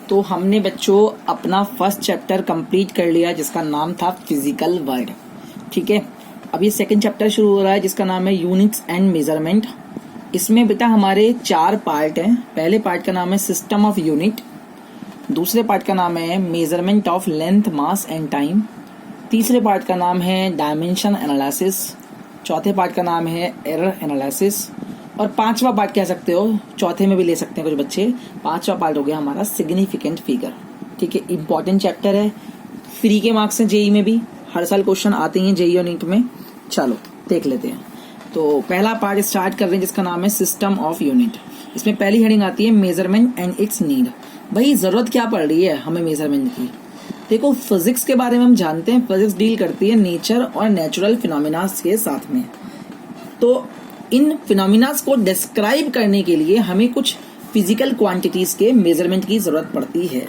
तो हमने बच्चों अपना फर्स्ट चैप्टर कंप्लीट कर लिया जिसका नाम था फिजिकल वर्ल्ड। ठीक है, अब ये सेकंड चैप्टर शुरू हो रहा है जिसका नाम है यूनिट्स एंड मेजरमेंट। इसमें बेटा हमारे 4 पार्ट हैं। पहले पार्ट का नाम है सिस्टम ऑफ यूनिट, दूसरे पार्ट का नाम है measurement of length, mass and time, तीसरे पार्ट का नाम है डायमेंशन एनालिसिस, चौथे पार्ट का नाम है एरर एनालिसिस, और पांचवा पार्ट कह सकते हो, चौथे में भी ले सकते हैं कुछ बच्चे, पांचवा पार्ट हो गया हमारा सिग्निफिकेंट फिगर। ठीक है, इंपॉर्टेंट चैप्टर है, फ्री के मार्क्स हैं जेई में भी, हर साल क्वेश्चन आते हैं जेई और नीट में। चलो देख लेते हैं। तो पहला पार्ट स्टार्ट कर रहे हैं जिसका नाम है सिस्टम ऑफ यूनिट। इसमें पहली हेडिंग आती है मेजरमेंट एंड इट्स नीड। भाई जरूरत क्या पड़ रही है हमें मेजरमेंट की? देखो फिजिक्स के बारे में हम जानते हैं, फिजिक्स डील करती है नेचर और नेचुरल फिनोमिना के साथ में। तो इन फिनोमिनास को डिस्क्राइब करने के लिए हमें कुछ फिजिकल क्वांटिटीज के मेजरमेंट की जरूरत पड़ती है।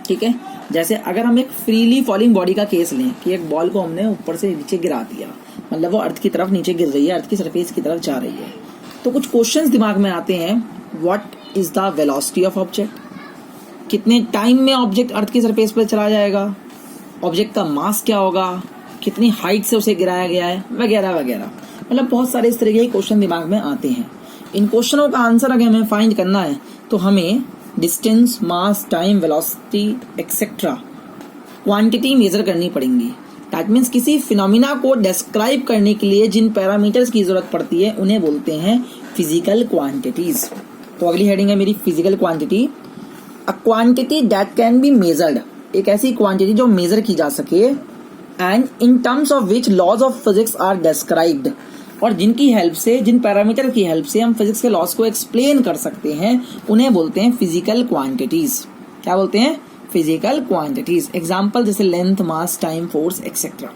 ठीक है, जैसे अगर हम एक फ्रीली फॉलिंग बॉडी का केस लें कि एक बॉल को हमने ऊपर से नीचे गिरा दिया, मतलब वो अर्थ की तरफ नीचे गिर रही है, अर्थ की सरफेस की तरफ जा रही है, तो कुछ क्वेश्चंस दिमाग में आते हैं। What is the velocity of object? कितने टाइम में ऑब्जेक्ट अर्थ की सरफेस पर चला जाएगा? ऑब्जेक्ट का मास क्या होगा? कितनी हाइट से उसे गिराया गया है, वगैरह वगैरह। मतलब बहुत सारे इस तरह के क्वेश्चन दिमाग में आते हैं। इन क्वेश्चनों का आंसर अगर हमें फाइंड करना है तो हमें distance, mass, time, velocity etcetera quantity measure करनी पड़ेंगी। दैट मीन्स किसी फिनोमिना को डिस्क्राइब करने के लिए जिन पैरामीटर्स की जरूरत पड़ती है उन्हें बोलते हैं फिजिकल क्वांटिटीज। तो अगली हेडिंग है मेरी physical quantity. A quantity that can be measured, एक ऐसी क्वांटिटी जो मेजर की जा सके, and in terms of which laws of physics are described, और जिनकी हेल्प से, जिन पैरामीटर की हेल्प से हम फिजिक्स के लॉज को एक्सप्लेन कर सकते हैं, उन्हें बोलते हैं फिजिकल क्वांटिटीज। क्या बोलते हैं? Physical quantities. एग्जांपल जैसे length, mass, time, force etcetera.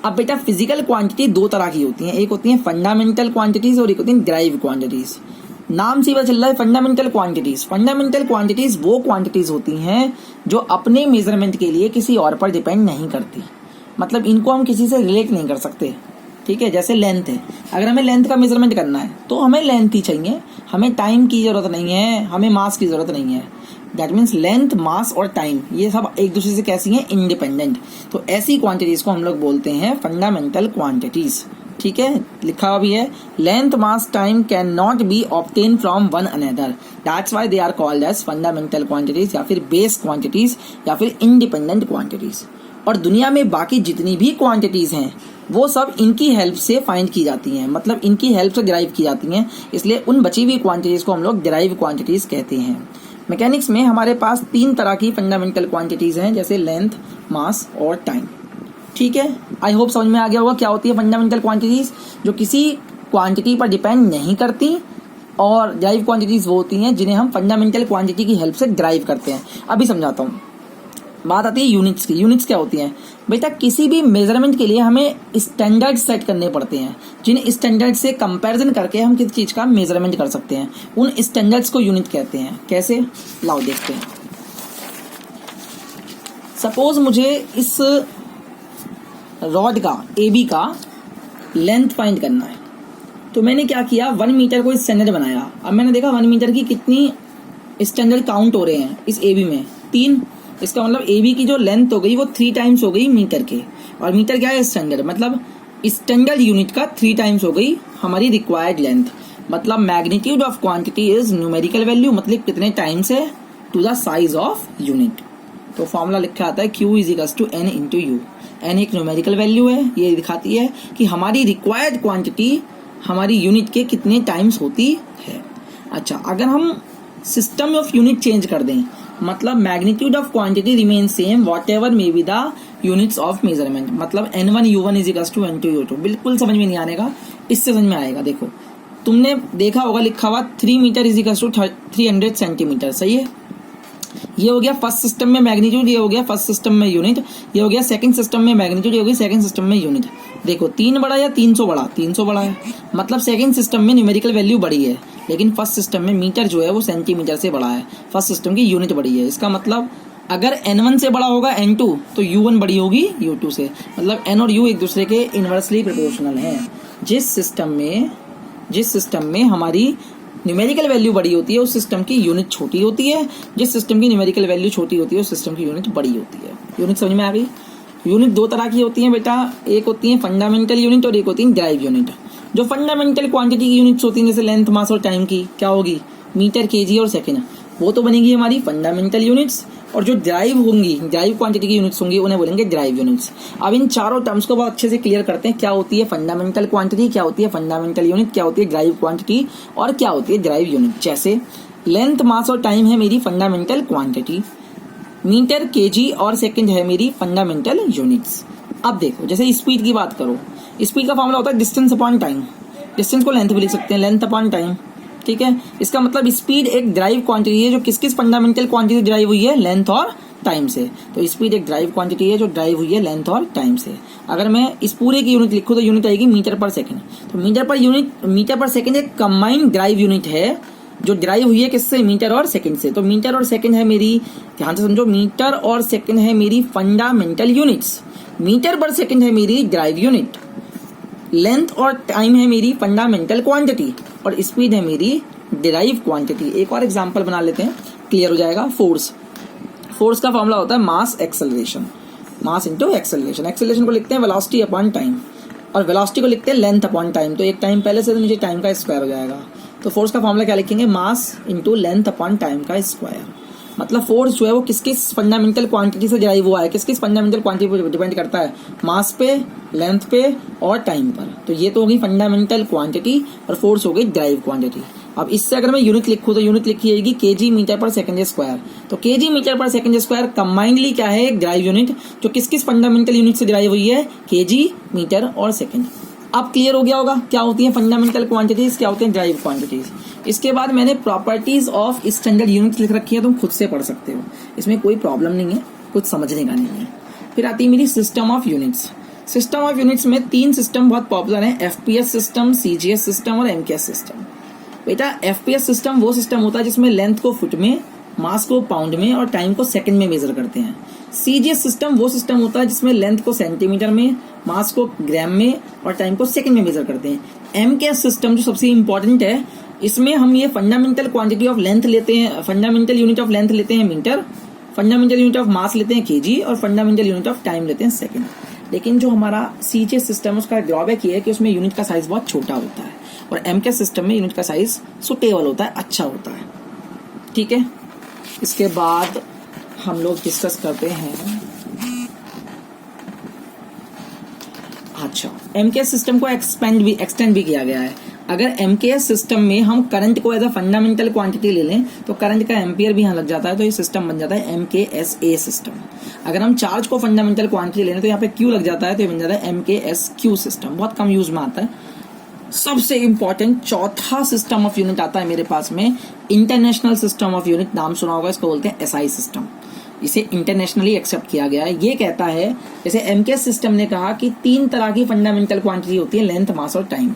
अब बेटा फिजिकल क्वांटिटी 2 तरह की होती हैं, एक होती है फंडामेंटल क्वांटिटीज और एक होती है डिराइव्ड क्वांटिटीज। नाम से पता चल रहा है फंडामेंटल क्वांटिटीज। फंडामेंटल क्वांटिटीज वो क्वांटिटीज होती हैं जो अपने मेजरमेंट के लिए किसी और पर डिपेंड नहीं करती, मतलब इनको हम किसी से रिलेट नहीं कर सकते। ठीक है, जैसे लेंथ है, अगर हमें लेंथ का मेजरमेंट करना है तो हमें लेंथ ही चाहिए, हमें टाइम की जरूरत नहीं है, हमें मास की जरूरत नहीं है। दैट मीन्स लेंथ, मास और टाइम ये सब एक दूसरे से कैसी हैं? इंडिपेंडेंट। तो ऐसी क्वांटिटीज को हम लोग बोलते हैं फंडामेंटल क्वांटिटीज। ठीक है, लिखा हुआ भी है, length, mass, time can not be obtain from one another, that's why they are called as fundamental quantities, या फिर बेस क्वांटिटीज, या फिर इंडिपेंडेंट क्वांटिटीज। और दुनिया में बाकी जितनी भी क्वांटिटीज हैं वो सब इनकी हेल्प से फाइंड की जाती हैं, मतलब इनकी हेल्प से डिराइव की जाती हैं, इसलिए उन बची हुई क्वांटिटीज को हम लोग डिराइव क्वांटिटीज कहते हैं। मैकेनिक्स में हमारे पास 3 तरह की फंडामेंटल क्वांटिटीज हैं, जैसे लेंथ, मास और टाइम। ठीक है, आई होप समझ में आ गया होगा क्या होती है फंडामेंटल क्वांटिटीज, जो किसी क्वांटिटी पर डिपेंड नहीं करती, और डिराइव क्वांटिटीज वो होती हैं जिन्हें हम फंडामेंटल क्वांटिटी की हेल्प से डिराइव करते हैं। अभी समझाता हूँ। बात आती है यूनिट्स की। यूनिट्स क्या होती हैं? बेटा किसी भी मेजरमेंट के लिए हमें स्टैंडर्ड सेट करने पड़ते हैं, जिन स्टैंडर्ड से कंपैरिजन करके हम किसी चीज का मेजरमेंट कर सकते हैं। उन स्टैंडर्ड्स को यूनिट कहते हैं। कैसे? लाओ देखते हैं। सपोज मुझे इस रॉड का, AB का लेंथ फाइंड करना है, तो मैंने क्या किया, 1 मीटर को स्टैंडर्ड बनाया। अब मैंने देखा 1 मीटर की कितनी स्टैंडर्ड काउंट हो रहे हैं इस AB में, 3। इसका मतलब AB की जो लेंथ हो गई वो 3 टाइम्स हो गई मीटर के, और मीटर क्या है? स्टैंडर्ड, मतलब स्टैंडर्ड यूनिट का 3 टाइम्स हो गई हमारी रिक्वायर्ड लेंथ। मतलब magnitude of quantity is numerical value, मतलब कितने टाइम्स है, to the size of unit. तो फॉर्मूला लिखा आता है Q is equals to N into U। N एक न्यूमेरिकल वैल्यू है, ये दिखाती है कि हमारी रिक्वायर्ड क्वांटिटी हमारी यूनिट के कितने टाइम्स होती है। अच्छा, अगर हम सिस्टम ऑफ यूनिट चेंज कर दें, मतलब magnitude of quantity remain same what ever may be the units of measurement, मतलब N1 U1 is equals to N2 U2। बिल्कुल समझ में नहीं आने का, इससे समझ में आएगा। देखो तुमने देखा होगा लिखा हुआ 3 metre is equals to 300 centimetre, सही है। ये हो गया फर्स्ट सिस्टम में मैग्नीट्यूड, ये हो गया फर्स्ट सिस्टम में यूनिट, ये हो गया सेकंड सिस्टम में मैग्नीट्यूड, ये हो गया सेकंड सिस्टम में यूनिट। देखो 3 बड़ा या 300 बड़ा? 300 बड़ा है, मतलब सेकंड सिस्टम में न्यूमेरिकल वैल्यू बड़ी है, लेकिन फर्स्ट सिस्टम में मीटर जो है वो सेंटीमीटर से बड़ा है, फर्स्ट सिस्टम की यूनिट बड़ी है। इसका मतलब अगर N1 से बड़ा होगा N2 तो U1 बड़ी होगी U2 से, मतलब N और U एक दूसरे के इनवर्सली प्रोपोर्शनल हैं। जिस सिस्टम में हमारी न्यूमेरिकल वैल्यू बड़ी होती है उस सिस्टम की यूनिट छोटी होती है, जिस सिस्टम की न्यूमेरिकल वैल्यू छोटी होती है उस सिस्टम की यूनिट बड़ी होती है। यूनिट समझ में आ गई? यूनिट दो तरह की होती है बेटा, एक होती है फंडामेंटल यूनिट और एक होती है ड्राइव यूनिट। जो फंडामेंटल क्वांटिटी की यूनिट्स होती हैं जैसे लेंथ, मास और टाइम की, क्या होगी? मीटर, केजी और सेकेंड, वो तो बनेगी हमारी फंडामेंटल यूनिट्स। और जो ड्राइव होंगी, ड्राइव क्वांटिटी की यूनिट्स होंगी, उन्हें बोलेंगे ड्राइव यूनिट्स। अब इन चारों टर्म्स को बहुत अच्छे से क्लियर करते हैं, क्या होती है फंडामेंटल क्वांटिटी, क्या होती है फंडामेंटल यूनिट, क्या होती है ड्राइव क्वांटिटी और क्या होती है ड्राइव यूनिट। जैसे लेंथ, मास और टाइम है मेरी फंडामेंटल क्वांटिटी, मीटर, केजी और सेकंड है मेरी फंडामेंटल यूनिट्स। अब देखो जैसे स्पीड की बात करो, स्पीड का फॉर्मूला होता है डिस्टेंस अपॉन टाइम। डिस्टेंस को लेंथ भी लिख सकते हैं, लेंथ अपॉन टाइम, ठीक है। इसका मतलब स्पीड एक ड्राइव क्वांटिटी है जो किस किस फंडामेंटल क्वांटिटी ड्राइव हुई है? लेंथ और टाइम से। तो स्पीड एक ड्राइव क्वांटिटी है जो ड्राइव हुई है लेंथ और टाइम से। अगर मैं इस पूरे की यूनिट लिखूं तो यूनिट आएगी मीटर पर सेकंड। तो मीटर पर सेकंड एक कंबाइंड ड्राइव यूनिट है जो ड्राइव हुई है किससे? मीटर और सेकंड से। तो मीटर और सेकंड है मेरी, ध्यान से समझो, मीटर और सेकंड है मेरी फंडामेंटल यूनिट्स, मीटर पर सेकंड है मेरी ड्राइव यूनिट, लेंथ और टाइम है मेरी फंडामेंटल क्वांटिटी और स्पीड है मेरी डिराइव क्वांटिटी। एक और एग्जांपल बना लेते हैं, क्लियर हो जाएगा। फोर्स का फॉर्मूला होता है mass acceleration, mass into acceleration. Acceleration को लिखते हैं वेलोसिटी अपॉन टाइम और वेलोसिटी को लिखते हैं लेंथ अपॉन टाइम। तो एक टाइम पहले से तो नीचे टाइम का स्क्वायर हो जाएगा। तो फोर्स का फॉर्मूला क्या लिखेंगे? Mass into length upon time का स्क्वायर। मतलब फोर्स जो है वो किस किस फंडामेंटल क्वांटिटी से ड्राइव हुआ है, किस किस फंडामेंटल क्वांटिटी पर डिपेंड करता है? मास पे, लेंथ पे और टाइम पर। तो ये तो होगी फंडामेंटल क्वांटिटी और फोर्स हो गई ड्राइव क्वांटिटी। अब इससे अगर मैं यूनिट लिखूं तो यूनिट लिखी जाएगी केजी मीटर पर सेकंड स्क्वायर। तो केजी मीटर पर सेकंड स्क्वायर कंबाइंडली क्या है? एक ड्राइव यूनिट जो किस किस फंडामेंटल यूनिट से ड्राइव हुई है? केजी, मीटर और सेकंड। अब क्लियर हो गया होगा क्या होती है फंडामेंटल क्वांटिटीज, क्या होते हैं ड्राइव क्वांटिटीज। इसके बाद मैंने प्रॉपर्टीज ऑफ स्टैंडर्ड यूनिट्स लिख रखी है, तुम खुद से पढ़ सकते हो, इसमें कोई प्रॉब्लम नहीं है, कुछ समझने का नहीं है। फिर आती है मेरी system of units. System of units में तीन सिस्टम बहुत पॉपुलर हैं, एफपीएस सिस्टम, सीजीएस सिस्टम और एमकेएस सिस्टम। बेटा एफपीएस सिस्टम वो सिस्टम होता है जिसमें लेंथ को फुट में, मास को पाउंड में और टाइम को सेकंड में मेजर करते हैं। सीजीएस सिस्टम वो सिस्टम होता है जिसमें लेंथ को सेंटीमीटर में, मास को ग्राम में और टाइम को सेकंड में मेजर करते हैं। एमकेएस सिस्टम जो सबसे इंपॉर्टेंट है, इसमें हम ये फंडामेंटल क्वांटिटी ऑफ लेंथ लेते हैं, फंडामेंटल यूनिट ऑफ लेंथ लेते हैं metre, fundamental unit of mass लेते हैं केजी और फंडामेंटल यूनिट ऑफ टाइम लेते हैं सेकंड। लेकिन जो हमारा सीजीएस सिस्टम है उसका ड्रॉबैक ये है कि उसमें यूनिट का साइज बहुत छोटा होता है और एमकेएस सिस्टम में यूनिट का साइज सुटेबल होता है, अच्छा होता है। ठीक है, इसके बाद हम लोग डिस्कस करते हैं, अच्छा एमकेएस सिस्टम को एक्सटेंड भी किया गया है। अगर एमकेएस सिस्टम में हम करंट को एज अ फंडामेंटल क्वांटिटी ले लें तो करंट का एम्पियर भी यहाँ लग जाता है, तो ये सिस्टम बन जाता है एमकेएसए सिस्टम। अगर हम चार्ज को फंडामेंटल क्वांटिटी ले लें तो यहाँ पे क्यू लग जाता है, तो ये बन जाता है एमकेएसक्यू सिस्टम। बहुत कम यूज में आता है। सबसे इंपॉर्टेंट चौथा सिस्टम ऑफ यूनिट आता है मेरे पास में, इंटरनेशनल सिस्टम ऑफ यूनिट। नाम सुना होगा, इसको बोलते हैं एसआई सिस्टम। इसे इंटरनेशनली एक्सेप्ट किया गया है। ये कहता है, जैसे एमकेएस सिस्टम ने कहा कि तीन तरह की फंडामेंटल क्वांटिटी होती है, लेंथ, मास और टाइम।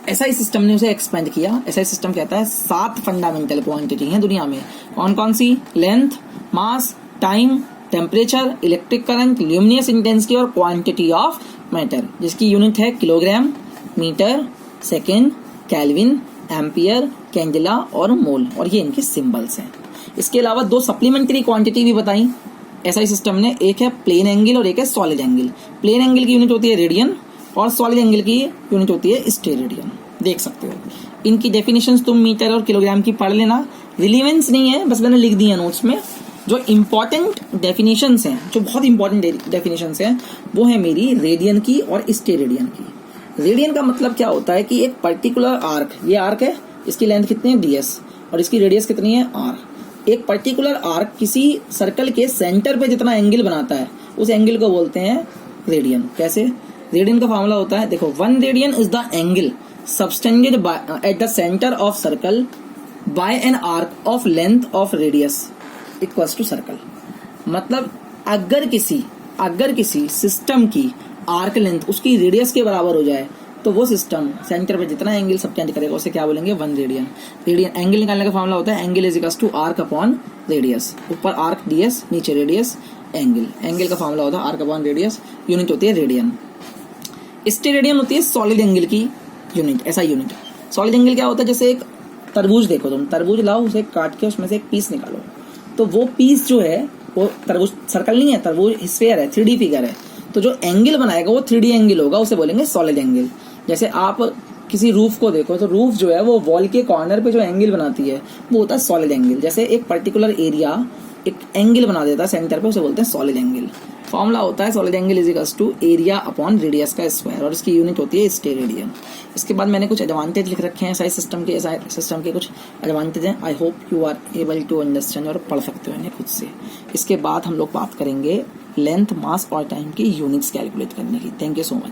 एसआई सिस्टम ने उसे एक्सपेंड किया। एसआई सिस्टम कहता है 7 फंडामेंटल क्वांटिटी हैं दुनिया में। कौन कौन सी? Length, mass, time, temperature, electric current, luminous intensity और क्वांटिटी ऑफ मैटर, जिसकी यूनिट है kilogram, metre, second, kelvin, ampere, candela और मोल, और ये इनके सिंबल्स हैं। इसके अलावा 2 सप्लीमेंट्री क्वांटिटी भी बताई एसआई सिस्टम ने, एक है प्लेन एंगल और एक है सॉलिड एंगल। प्लेन एंगल की यूनिट होती है रेडियन और सॉलिड एंगल की यूनिट होती है स्टेरेडियन। देख सकते हो, इनकी डेफिनेशंस तुम मीटर और किलोग्राम की पढ़ लेना, रिलीवेंस नहीं है, बस मैंने लिख दी है नोट्स में। जो इंपॉर्टेंट डेफिनेशंस हैं, जो बहुत इंपॉर्टेंट डेफिनेशंस हैं, वो है मेरी रेडियन की और स्टेरेडियन की। रेडियन का मतलब क्या होता है कि एक पर्टिकुलर आर्क, ये आर्क है, इसकी लेंथ कितनी है ds और इसकी रेडियस कितनी है r। एक पर्टिकुलर आर्क किसी सर्कल के सेंटर पे जितना एंगल बनाता है उस एंगल को बोलते हैं रेडियन। कैसे? रेडियन का फॉर्मूला होता है, देखो, 1 radian is the angle subtended at the centre of circle by an arc of length of radius equals to circle. मतलब अगर किसी सिस्टम की आर्क लेंथ उसकी रेडियस के बराबर हो जाए तो वो सिस्टम सेंटर पे जितना एंगल सबटेंड करेगा उसे क्या बोलेंगे? 1 रेडियन। रेडियन एंगल निकालने का फॉर्मूला होता है angle is equals to arc upon radius. ऊपर आर्क ds, नीचे रेडियस एंगल। एंगल का फॉर्मूला होता है आर्क अपॉन रेडियस, यूनिट होती है रेडियन। स्टेरेडियन होती है सॉलिड एंगल की यूनिट, ऐसा यूनिट। सॉलिड एंगल क्या होता है? जैसे एक तरबूज देखो, तुम तरबूज लाओ, उसे काट के उसमें से एक पीस निकालो, तो वो पीस जो है वो तरबूज सर्कल नहीं है, तरबूज स्फीयर है, 3D फिगर है, तो जो एंगल बनाएगा वो 3D एंगल होगा, उसे बोलेंगे सॉलिड एंगल। जैसे आप किसी रूफ को देखो तो रूफ जो है वो वॉल के कॉर्नर पे जो एंगल बनाती है वो होता है सॉलिड एंगल। जैसे एक पर्टिकुलर एरिया एक एंगल बना देता है सेंटर पे, उसे बोलते हैं सॉलिड एंगल। फॉर्मूला होता है solid angle is equals to area upon radius का स्क्वायर, और इसकी यूनिट होती है स्टेरेडियन। इसके बाद मैंने कुछ एडवांटेज लिख रखे हैं साइज सिस्टम के कुछ एडवांटेज हैं। I hope you are able to understand, और पढ़ सकते हो इन्हें खुद से। इसके बाद हम लोग बात करेंगे लेंथ, मास और टाइम की यूनिट्स कैलकुलेट करने की। Thank you so much.